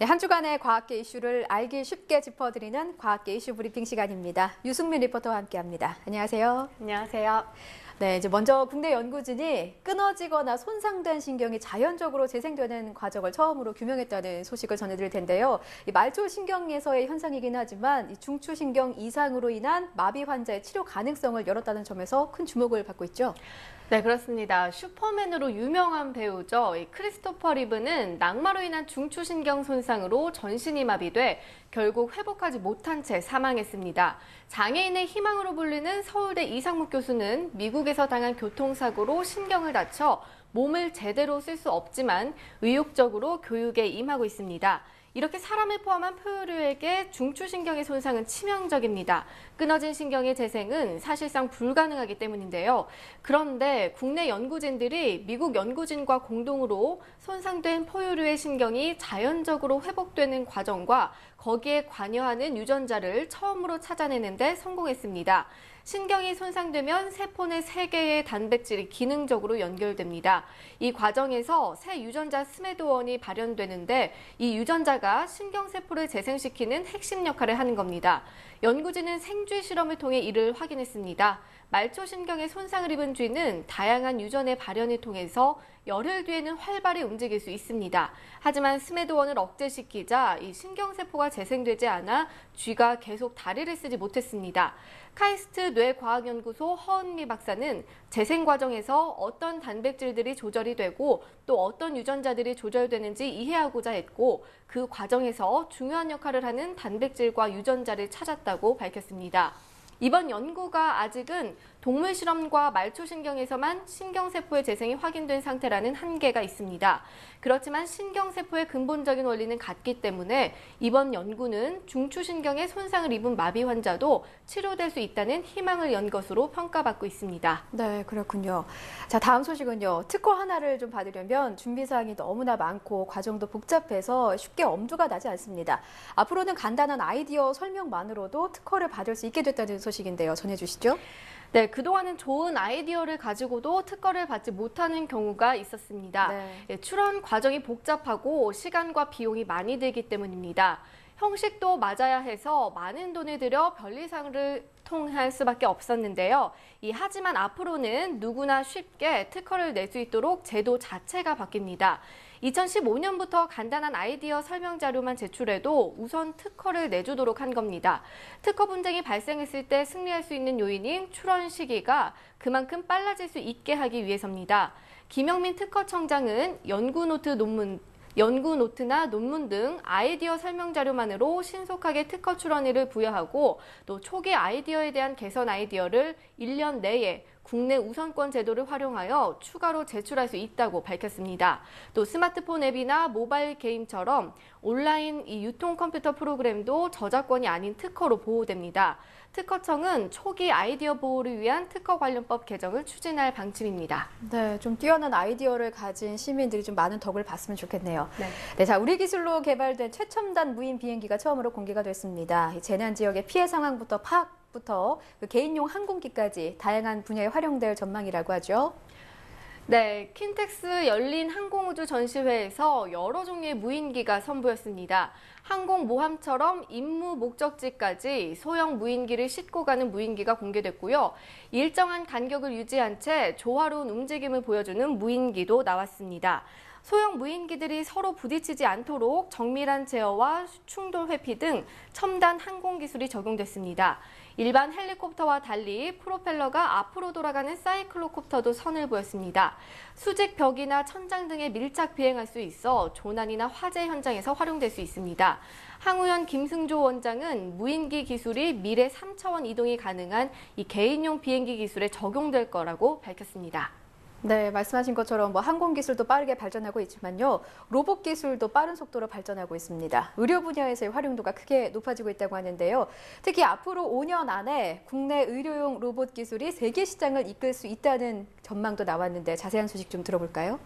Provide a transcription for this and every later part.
네, 한 주간의 과학계 이슈를 알기 쉽게 짚어드리는 과학계 이슈 브리핑 시간입니다. 유승민 리포터와 함께합니다. 안녕하세요. 안녕하세요. 네, 이제 먼저 국내 연구진이 끊어지거나 손상된 신경이 자연적으로 재생되는 과정을 처음으로 규명했다는 소식을 전해드릴 텐데요. 이 말초 신경에서의 현상이긴 하지만 이 중추신경 이상으로 인한 마비 환자의 치료 가능성을 열었다는 점에서 큰 주목을 받고 있죠. 네, 그렇습니다. 슈퍼맨으로 유명한 배우죠. 이 크리스토퍼 리브는 낙마로 인한 중추신경 손상으로 전신이 마비돼 결국 회복하지 못한 채 사망했습니다. 장애인의 희망으로 불리는 서울대 이상묵 교수는 미국에서 당한 교통사고로 신경을 다쳐 몸을 제대로 쓸 수 없지만 의욕적으로 교육에 임하고 있습니다. 이렇게 사람을 포함한 포유류에게 중추신경의 손상은 치명적입니다. 끊어진 신경의 재생은 사실상 불가능하기 때문인데요. 그런데 국내 연구진들이 미국 연구진과 공동으로 손상된 포유류의 신경이 자연적으로 회복되는 과정과 거기에 관여하는 유전자를 처음으로 찾아내는 데 성공했습니다. 신경이 손상되면 세포 내 3개의 단백질이 기능적으로 연결됩니다. 이 과정에서 새 유전자 스메도원이 발현되는데 이 유전자가 신경세포를 재생시키는 핵심 역할을 하는 겁니다. 연구진은 생쥐 실험을 통해 이를 확인했습니다. 말초신경에 손상을 입은 쥐는 다양한 유전의 발현을 통해서 열흘 뒤에는 활발히 움직일 수 있습니다. 하지만 스메도원을 억제시키자 이 신경세포가 재생되지 않아 쥐가 계속 다리를 쓰지 못했습니다. 카이스트 뇌과학연구소 허은미 박사는 재생 과정에서 어떤 단백질들이 조절이 되고 또 어떤 유전자들이 조절되는지 이해하고자 했고 그 과정에서 중요한 역할을 하는 단백질과 유전자를 찾았다고 밝혔습니다. 이번 연구가 아직은 동물 실험과 말초신경에서만 신경세포의 재생이 확인된 상태라는 한계가 있습니다. 그렇지만 신경세포의 근본적인 원리는 같기 때문에 이번 연구는 중추신경에 손상을 입은 마비 환자도 치료될 수 있다는 희망을 연 것으로 평가받고 있습니다. 네, 그렇군요. 자, 다음 소식은요. 특허 하나를 좀 받으려면 준비사항이 너무나 많고 과정도 복잡해서 쉽게 엄두가 나지 않습니다. 앞으로는 간단한 아이디어 설명만으로도 특허를 받을 수 있게 됐다는 소식인데요. 전해주시죠. 네, 그동안은 좋은 아이디어를 가지고도 특허를 받지 못하는 경우가 있었습니다. 네. 출원 과정이 복잡하고 시간과 비용이 많이 들기 때문입니다. 형식도 맞아야 해서 많은 돈을 들여 변리사를 통할 수밖에 없었는데요. 하지만 앞으로는 누구나 쉽게 특허를 낼 수 있도록 제도 자체가 바뀝니다. 2015년부터 간단한 아이디어 설명 자료만 제출해도 우선 특허를 내주도록 한 겁니다. 특허 분쟁이 발생했을 때 승리할 수 있는 요인인 출원 시기가 그만큼 빨라질 수 있게 하기 위해서입니다. 김영민 특허청장은 연구노트나 논문 등 아이디어 설명 자료만으로 신속하게 특허 출원을 부여하고 또 초기 아이디어에 대한 개선 아이디어를 1년 내에 국내 우선권 제도를 활용하여 추가로 제출할 수 있다고 밝혔습니다. 또 스마트폰 앱이나 모바일 게임처럼 온라인 유통 컴퓨터 프로그램도 저작권이 아닌 특허로 보호됩니다. 특허청은 초기 아이디어 보호를 위한 특허 관련법 개정을 추진할 방침입니다. 네, 좀 뛰어난 아이디어를 가진 시민들이 좀 많은 덕을 봤으면 좋겠네요. 네, 자, 우리 기술로 개발된 최첨단 무인 비행기가 처음으로 공개가 됐습니다. 재난 지역의 피해 상황부터 파악부터 그 개인용 항공기까지 다양한 분야에 활용될 전망이라고 하죠. 네, 킨텍스 열린 항공우주 전시회에서 여러 종류의 무인기가 선보였습니다. 항공모함처럼 임무 목적지까지 소형 무인기를 싣고 가는 무인기가 공개됐고요. 일정한 간격을 유지한 채 조화로운 움직임을 보여주는 무인기도 나왔습니다. 소형 무인기들이 서로 부딪히지 않도록 정밀한 제어와 충돌 회피 등 첨단 항공 기술이 적용됐습니다. 일반 헬리콥터와 달리 프로펠러가 앞으로 돌아가는 사이클로콥터도 선을 보였습니다. 수직 벽이나 천장 등에 밀착 비행할 수 있어 조난이나 화재 현장에서 활용될 수 있습니다. 항우연 김승조 원장은 무인기 기술이 미래 3차원 이동이 가능한 개인용 비행기 기술에 적용될 거라고 밝혔습니다. 네, 말씀하신 것처럼 항공 기술도 빠르게 발전하고 있지만요. 로봇 기술도 빠른 속도로 발전하고 있습니다. 의료 분야에서의 활용도가 크게 높아지고 있다고 하는데요. 특히 앞으로 5년 안에 국내 의료용 로봇 기술이 세계 시장을 이끌 수 있다는 전망도 나왔는데 자세한 소식 좀 들어볼까요?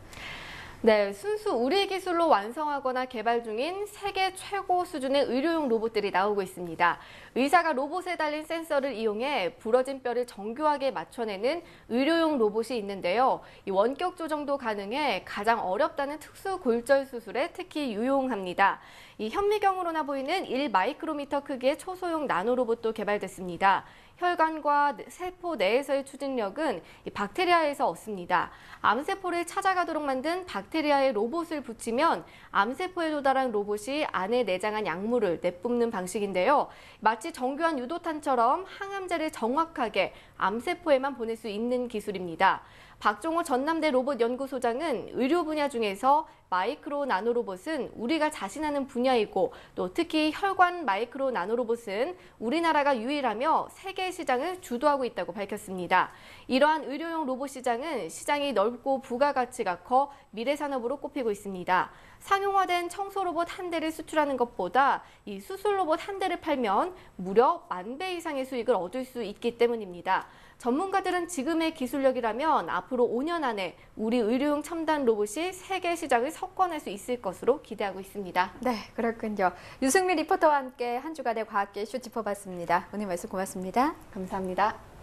네, 순수 우리 기술로 완성하거나 개발 중인 세계 최고 수준의 의료용 로봇들이 나오고 있습니다. 의사가 로봇에 달린 센서를 이용해 부러진 뼈를 정교하게 맞춰내는 의료용 로봇이 있는데요. 이 원격 조정도 가능해 가장 어렵다는 특수 골절 수술에 특히 유용합니다. 이 현미경으로나 보이는 1마이크로미터 크기의 초소형 나노로봇도 개발됐습니다. 혈관과 세포 내에서의 추진력은 이 박테리아에서 얻습니다. 암세포를 찾아가도록 만든 박테리아의 로봇을 붙이면 암세포에 도달한 로봇이 안에 내장한 약물을 내뿜는 방식인데요. 마치 정교한 유도탄처럼 항암제를 정확하게 암세포에만 보낼 수 있는 기술입니다. 박종호 전남대 로봇연구소장은 의료 분야 중에서 마이크로 나노로봇은 우리가 자신하는 분야이고 또 특히 혈관 마이크로 나노로봇은 우리나라가 유일하며 세계 시장을 주도하고 있다고 밝혔습니다. 이러한 의료용 로봇 시장은 시장이 넓고 부가가치가 커 미래 산업으로 꼽히고 있습니다. 상용화된 청소 로봇 한 대를 수출하는 것보다 이 수술 로봇 한 대를 팔면 무려 10,000배 이상의 수익을 얻을 수 있기 때문입니다. 전문가들은 지금의 기술력이라면 앞으로 5년 안에 우리 의료용 첨단 로봇이 세계 시장을 석권할 수 있을 것으로 기대하고 있습니다. 네, 그렇군요. 유승민 리포터와 함께 한 주간의 과학계 이슈 짚어봤습니다. 오늘 말씀 고맙습니다. 감사합니다.